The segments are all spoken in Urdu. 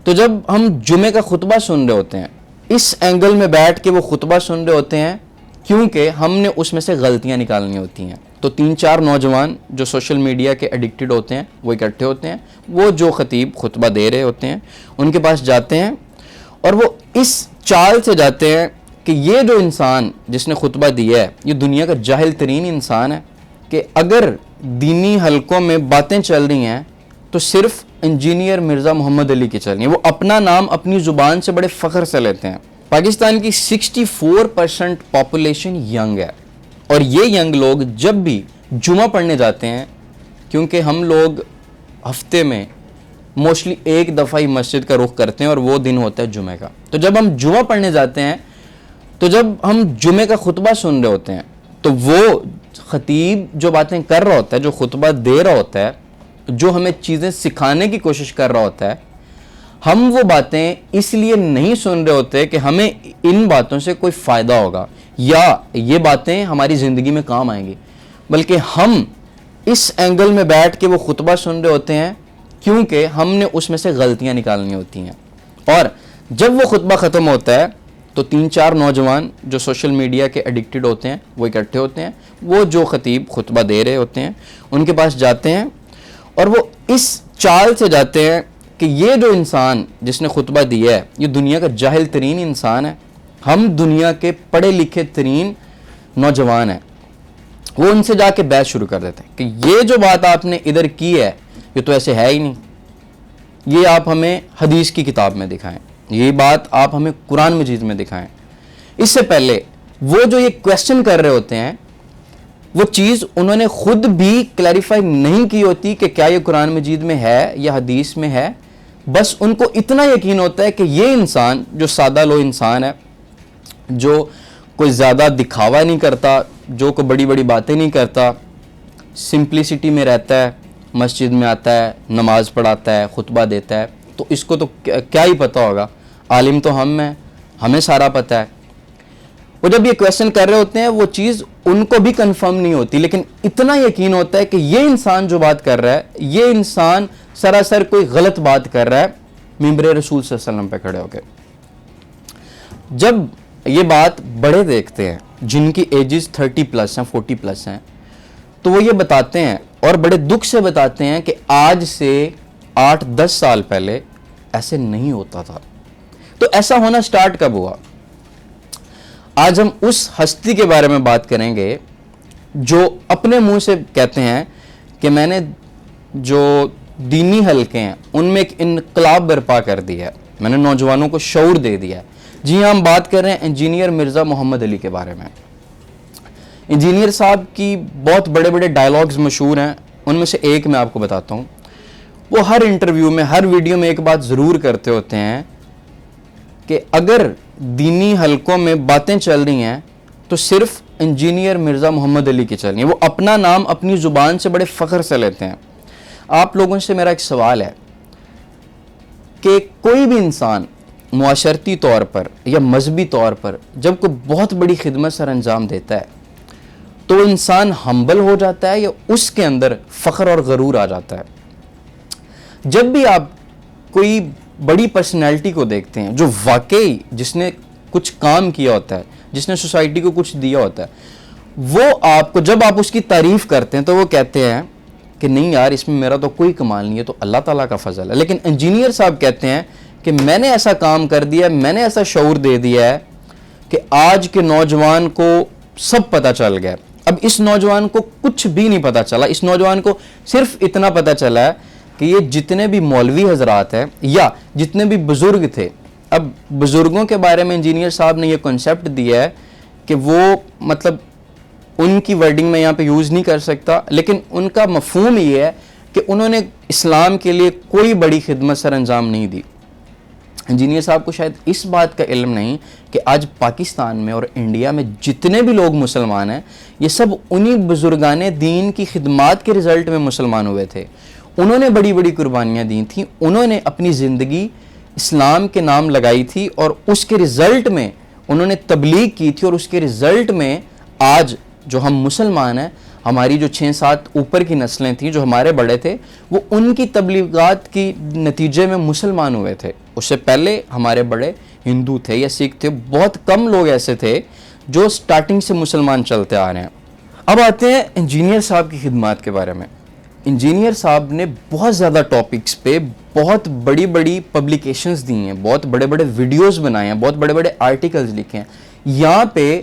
تو جب ہم جمعے کا خطبہ سن رہے ہوتے ہیں اس اینگل میں بیٹھ کے وہ خطبہ سن رہے ہوتے ہیں کیونکہ ہم نے اس میں سے غلطیاں نکالنی ہوتی ہیں. تو 3-4 نوجوان جو سوشل میڈیا کے ایڈکٹڈ ہوتے ہیں وہ اکٹھے ہوتے ہیں, وہ جو خطیب خطبہ دے رہے ہوتے ہیں ان کے پاس جاتے ہیں اور وہ اس چال سے جاتے ہیں کہ یہ جو انسان جس نے خطبہ دیا ہے یہ دنیا کا جاہل ترین انسان ہے, کہ اگر دینی حلقوں میں باتیں چل رہی ہیں تو صرف انجینئر مرزا محمد علی کی چل رہی ہیں. وہ اپنا نام اپنی زبان سے بڑے فخر سے لیتے ہیں. پاکستان کی 64% پاپولیشن ینگ ہے, اور یہ ینگ لوگ جب بھی جمعہ پڑھنے جاتے ہیں, کیونکہ ہم لوگ ہفتے میں موسٹلی ایک دفعہ ہی مسجد کا رخ کرتے ہیں اور وہ دن ہوتا ہے جمعہ کا, تو جب ہم جمعہ پڑھنے جاتے ہیں تو جب ہم جمعے کا خطبہ سن رہے ہوتے ہیں تو وہ خطیب جو باتیں کر رہا ہوتا ہے, جو خطبہ دے رہا ہوتا ہے, جو ہمیں چیزیں سکھانے کی کوشش کر رہا ہوتا ہے, ہم وہ باتیں اس لیے نہیں سن رہے ہوتے کہ ہمیں ان باتوں سے کوئی فائدہ ہوگا یا یہ باتیں ہماری زندگی میں کام آئیں گی, بلکہ ہم اس اینگل میں بیٹھ کے وہ خطبہ سن رہے ہوتے ہیں کیونکہ ہم نے اس میں سے غلطیاں نکالنی ہوتی ہیں. اور جب وہ خطبہ ختم ہوتا ہے تو 3-4 نوجوان جو سوشل میڈیا کے ایڈکٹڈ ہوتے ہیں وہ اکٹھے ہوتے ہیں, وہ جو خطیب خطبہ دے رہے ہوتے ہیں ان کے پاس جاتے ہیں اور وہ اس چال سے جاتے ہیں کہ یہ جو انسان جس نے خطبہ دیا ہے یہ دنیا کا جاہل ترین انسان ہے, ہم دنیا کے پڑھے لکھے ترین نوجوان ہیں. وہ ان سے جا کے بحث شروع کر دیتے ہیں کہ یہ جو بات آپ نے ادھر کی ہے یہ تو ایسے ہے ہی نہیں, یہ آپ ہمیں حدیث کی کتاب میں دکھائیں, یہ بات آپ ہمیں قرآن مجید میں دکھائیں. اس سے پہلے وہ جو یہ کویسچن کر رہے ہوتے ہیں وہ چیز انہوں نے خود بھی کلیریفائی نہیں کی ہوتی کہ کیا یہ قرآن مجید میں ہے یا حدیث میں ہے. بس ان کو اتنا یقین ہوتا ہے کہ یہ انسان جو سادہ لو انسان ہے, جو کوئی زیادہ دکھاوا نہیں کرتا, جو کوئی بڑی بڑی باتیں نہیں کرتا, سمپلیسٹی میں رہتا ہے, مسجد میں آتا ہے, نماز پڑھاتا ہے, خطبہ دیتا ہے, تو اس کو تو کیا ہی پتہ ہوگا, عالم تو ہم ہیں, ہمیں سارا پتہ ہے. وہ جب یہ کویسچن کر رہے ہوتے ہیں وہ چیز ان کو بھی کنفرم نہیں ہوتی, لیکن اتنا یقین ہوتا ہے کہ یہ انسان جو بات کر رہا ہے یہ انسان سراسر کوئی غلط بات کر رہا ہے ممبر رسول صلی اللہ علیہ وسلم پہ کھڑے ہو کے. جب یہ بات بڑے دیکھتے ہیں جن کی ایجز 30+ ہیں, 40+ ہیں, تو وہ یہ بتاتے ہیں اور بڑے دکھ سے بتاتے ہیں کہ آج سے 8-10 سال پہلے ایسے نہیں ہوتا تھا. تو ایسا ہونا سٹارٹ کب ہوا؟ آج ہم اس ہستی کے بارے میں بات کریں گے جو اپنے منہ سے کہتے ہیں کہ میں نے جو دینی حلقے ہیں ان میں ایک انقلاب برپا کر دیا ہے, میں نے نوجوانوں کو شعور دے دیا ہے. جی ہاں, ہم بات کر رہے ہیں انجینئر مرزا محمد علی کے بارے میں. انجینئر صاحب کی بہت بڑے بڑے ڈائلاگز مشہور ہیں, ان میں سے ایک میں آپ کو بتاتا ہوں. وہ ہر انٹرویو میں, ہر ویڈیو میں ایک بات ضرور کرتے ہوتے ہیں کہ اگر دینی حلقوں میں باتیں چل رہی ہیں تو صرف انجینئر مرزا محمد علی کی چل رہی ہیں. وہ اپنا نام اپنی زبان سے بڑے فخر سے لیتے ہیں. آپ لوگوں سے میرا ایک سوال ہے کہ کوئی بھی انسان معاشرتی طور پر یا مذہبی طور پر جب کوئی بہت بڑی خدمت سر انجام دیتا ہے تو وہ انسان ہمبل ہو جاتا ہے یا اس کے اندر فخر اور غرور آ جاتا ہے؟ جب بھی آپ کوئی بڑی پرسنالٹی کو دیکھتے ہیں جو واقعی جس نے کچھ کام کیا ہوتا ہے, جس نے سوسائٹی کو کچھ دیا ہوتا ہے, وہ آپ کو جب آپ اس کی تعریف کرتے ہیں تو وہ کہتے ہیں کہ نہیں یار اس میں میرا تو کوئی کمال نہیں ہے, تو اللہ تعالیٰ کا فضل ہے. لیکن انجینئر صاحب کہتے ہیں کہ میں نے ایسا کام کر دیا, میں نے ایسا شعور دے دیا ہے کہ آج کے نوجوان کو سب پتہ چل گیا. اب اس نوجوان کو کچھ بھی نہیں پتہ چلا, اس نوجوان کو صرف اتنا پتہ چلا ہے کہ یہ جتنے بھی مولوی حضرات ہیں یا جتنے بھی بزرگ تھے, اب بزرگوں کے بارے میں انجینئر صاحب نے یہ کنسیپٹ دیا ہے کہ وہ مطلب ان کی ورڈنگ میں یہاں پہ یوز نہیں کر سکتا, لیکن ان کا مفہوم یہ ہے کہ انہوں نے اسلام کے لیے کوئی بڑی خدمت سر انجام نہیں دی. انجینئر صاحب کو شاید اس بات کا علم نہیں کہ آج پاکستان میں اور انڈیا میں جتنے بھی لوگ مسلمان ہیں یہ سب انہی بزرگان دین کی خدمات کے رزلٹ میں مسلمان ہوئے تھے. انہوں نے بڑی بڑی قربانیاں دی تھیں, انہوں نے اپنی زندگی اسلام کے نام لگائی تھی اور اس کے رزلٹ میں انہوں نے تبلیغ کی تھی, اور اس کے رزلٹ میں آج جو ہم مسلمان ہیں ہماری جو 6-7 اوپر کی نسلیں تھیں جو ہمارے بڑے تھے وہ ان کی تبلیغات کی نتیجے میں مسلمان ہوئے تھے. اس سے پہلے ہمارے بڑے ہندو تھے یا سکھ تھے, بہت کم لوگ ایسے تھے جو سٹارٹنگ سے مسلمان چلتے آ رہے ہیں. اب آتے ہیں انجینئر صاحب کی خدمات کے بارے میں. انجینئر صاحب نے بہت زیادہ ٹاپکس پہ بہت بڑی بڑی پبلیکیشنز دی ہیں, بہت بڑے بڑے ویڈیوز بنائے ہیں, بہت بڑے بڑے آرٹیکلز لکھے ہیں. یہاں پہ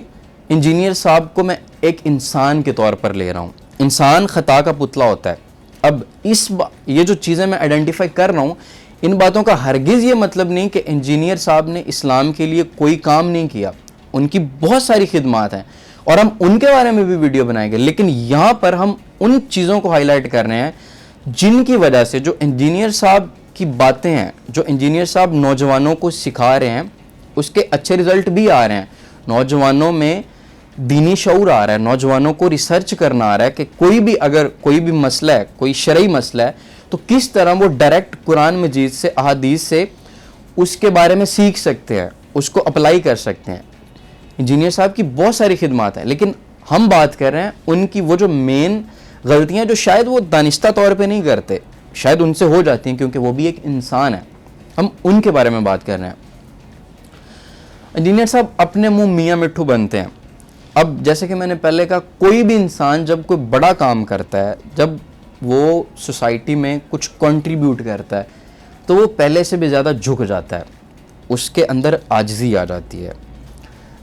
انجینئر صاحب کو میں ایک انسان کے طور پر لے رہا ہوں. انسان خطا کا پتلا ہوتا ہے. اب یہ جو چیزیں میں آئیڈینٹیفائی کر رہا ہوں, ان باتوں کا ہرگز یہ مطلب نہیں کہ انجینئر صاحب نے اسلام کے لیے کوئی کام نہیں کیا. ان کی بہت ساری خدمات ہیں اور ہم ان کے بارے میں بھی ویڈیو بنائیں گے, لیکن یہاں پر ہم ان چیزوں کو ہائی لائٹ کر رہے ہیں جن کی وجہ سے جو انجینئر صاحب کی باتیں ہیں, جو انجینئر صاحب نوجوانوں کو سکھا رہے ہیں, اس کے اچھے رزلٹ بھی آ رہے ہیں. نوجوانوں میں دینی شعور آ رہا ہے, نوجوانوں کو ریسرچ کرنا آ رہا ہے کہ کوئی بھی مسئلہ ہے, کوئی شرعی مسئلہ ہے, تو کس طرح وہ ڈائریکٹ قرآن مجید سے, احادیث سے اس کے بارے میں سیکھ سکتے ہیں, اس کو اپلائی کر سکتے ہیں. انجینئر صاحب کی بہت ساری خدمات ہیں, لیکن ہم بات کر رہے ہیں ان کی وہ جو مین غلطیاں جو شاید وہ دانستہ طور پہ نہیں کرتے, شاید ان سے ہو جاتی ہیں کیونکہ وہ بھی ایک انسان ہے, ہم ان کے بارے میں بات کر رہے ہیں. انجینئر صاحب اپنے منہ میاں مٹھو بنتے ہیں. اب جیسے کہ میں نے پہلے کہا, کوئی بھی انسان جب کوئی بڑا کام کرتا ہے, جب وہ سوسائٹی میں کچھ کنٹریبیوٹ کرتا ہے, تو وہ پہلے سے بھی زیادہ جھک جاتا ہے, اس کے اندر عاجزی آ جاتی ہے.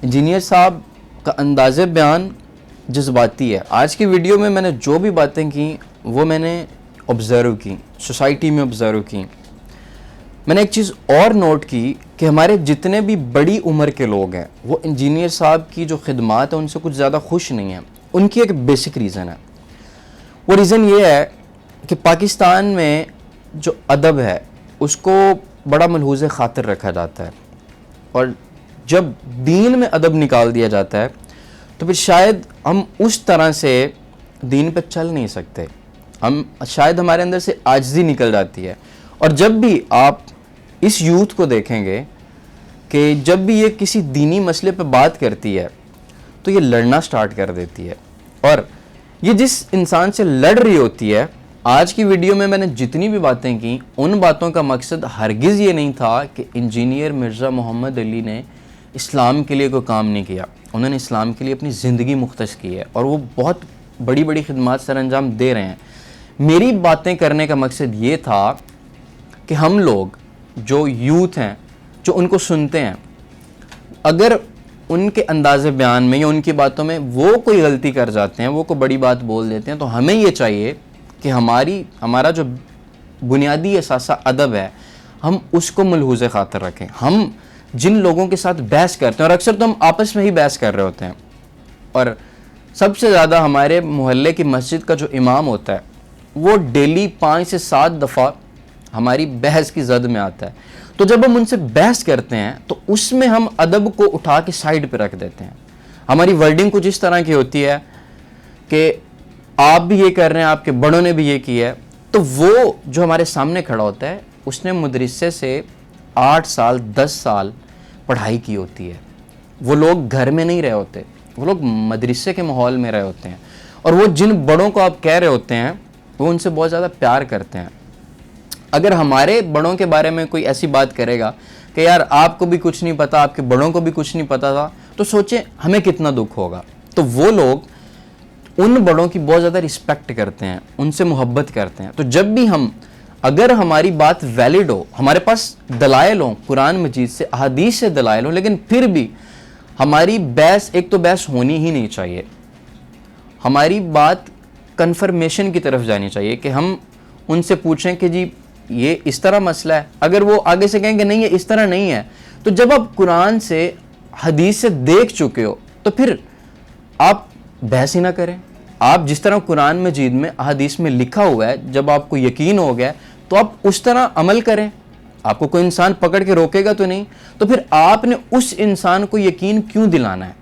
انجینئر صاحب کا انداز بیان جذباتی ہے. آج کی ویڈیو میں میں نے جو بھی باتیں کی وہ میں نے آبزرو کی, سوسائٹی میں آبزرو کی. میں نے ایک چیز اور نوٹ کی کہ ہمارے جتنے بھی بڑی عمر کے لوگ ہیں وہ انجینئر صاحب کی جو خدمات ہیں ان سے کچھ زیادہ خوش نہیں ہیں. ان کی ایک بیسک ریزن ہے. وہ ریزن یہ ہے کہ پاکستان میں جو ادب ہے اس کو بڑا ملحوظ خاطر رکھا جاتا ہے, اور جب دین میں ادب نکال دیا جاتا ہے تو پھر شاید ہم اس طرح سے دین پہ چل نہیں سکتے, شاید ہمارے اندر سے عاجزی نکل جاتی ہے. اور جب بھی آپ اس یوتھ کو دیکھیں گے کہ جب بھی یہ کسی دینی مسئلے پہ بات کرتی ہے تو یہ لڑنا سٹارٹ کر دیتی ہے, اور یہ جس انسان سے لڑ رہی ہوتی ہے. آج کی ویڈیو میں نے جتنی بھی باتیں کی ان باتوں کا مقصد ہرگز یہ نہیں تھا کہ انجینئر مرزا محمد علی نے اسلام کے لیے کوئی کام نہیں کیا. انہوں نے اسلام کے لیے اپنی زندگی مختص کی ہے اور وہ بہت بڑی بڑی خدمات سر انجام دے رہے ہیں. میری باتیں کرنے کا مقصد یہ تھا کہ ہم لوگ جو یوتھ ہیں, جو ان کو سنتے ہیں, اگر ان کے انداز بیان میں یا ان کی باتوں میں وہ کوئی غلطی کر جاتے ہیں, وہ کوئی بڑی بات بول دیتے ہیں, تو ہمیں یہ چاہیے کہ ہمارا جو بنیادی اثاثہ ادب ہے ہم اس کو ملحوظ خاطر رکھیں. ہم جن لوگوں کے ساتھ بحث کرتے ہیں, اور اکثر تو ہم آپس میں ہی بحث کر رہے ہوتے ہیں, اور سب سے زیادہ ہمارے محلے کی مسجد کا جو امام ہوتا ہے وہ ڈیلی 5 سے 7 دفعہ ہماری بحث کی زد میں آتا ہے. تو جب ہم ان سے بحث کرتے ہیں تو اس میں ہم ادب کو اٹھا کے سائڈ پہ رکھ دیتے ہیں. ہماری ورڈنگ کچھ اس طرح کی ہوتی ہے کہ آپ بھی یہ کر رہے ہیں, آپ کے بڑوں نے بھی یہ کیا ہے. تو وہ جو ہمارے سامنے کھڑا ہوتا ہے اس نے مدرسے سے 8 سال 10 سال پڑھائی کی ہوتی ہے. وہ لوگ گھر میں نہیں رہے ہوتے, وہ لوگ مدرسے کے ماحول میں رہے ہوتے ہیں, اور وہ جن بڑوں کو آپ کہہ رہے ہوتے ہیں وہ ان سے بہت زیادہ پیار کرتے ہیں. اگر ہمارے بڑوں کے بارے میں کوئی ایسی بات کرے گا کہ یار آپ کو بھی کچھ نہیں پتا, آپ کے بڑوں کو بھی کچھ نہیں پتا تھا, تو سوچیں ہمیں کتنا دکھ ہوگا. تو وہ لوگ ان بڑوں کی بہت زیادہ رسپیکٹ کرتے ہیں, ان سے محبت کرتے ہیں. تو جب بھی اگر ہماری بات ویلڈ ہو, ہمارے پاس دلائل ہوں, قرآن مجید سے احادیث سے دلائل ہوں, لیکن پھر بھی ہماری بحث, ایک تو بحث ہونی ہی نہیں چاہیے, ہماری بات کنفرمیشن کی طرف جانی چاہیے کہ ہم ان سے پوچھیں کہ جی یہ اس طرح مسئلہ ہے. اگر وہ آگے سے کہیں کہ نہیں یہ اس طرح نہیں ہے, تو جب آپ قرآن سے حدیث سے دیکھ چکے ہو تو پھر آپ بحث ہی نہ کریں. آپ جس طرح قرآن مجید میں احادیث میں لکھا ہوا ہے, جب آپ کو یقین ہو گیا تو آپ اس طرح عمل کریں. آپ کو کوئی انسان پکڑ کے روکے گا تو نہیں, تو پھر آپ نے اس انسان کو یقین کیوں دلانا ہے,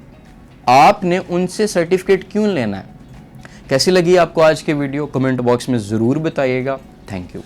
آپ نے ان سے سرٹیفکیٹ کیوں لینا ہے. کیسی لگی آپ کو آج کی ویڈیو, کمنٹ باکس میں ضرور بتائیے گا. Thank you.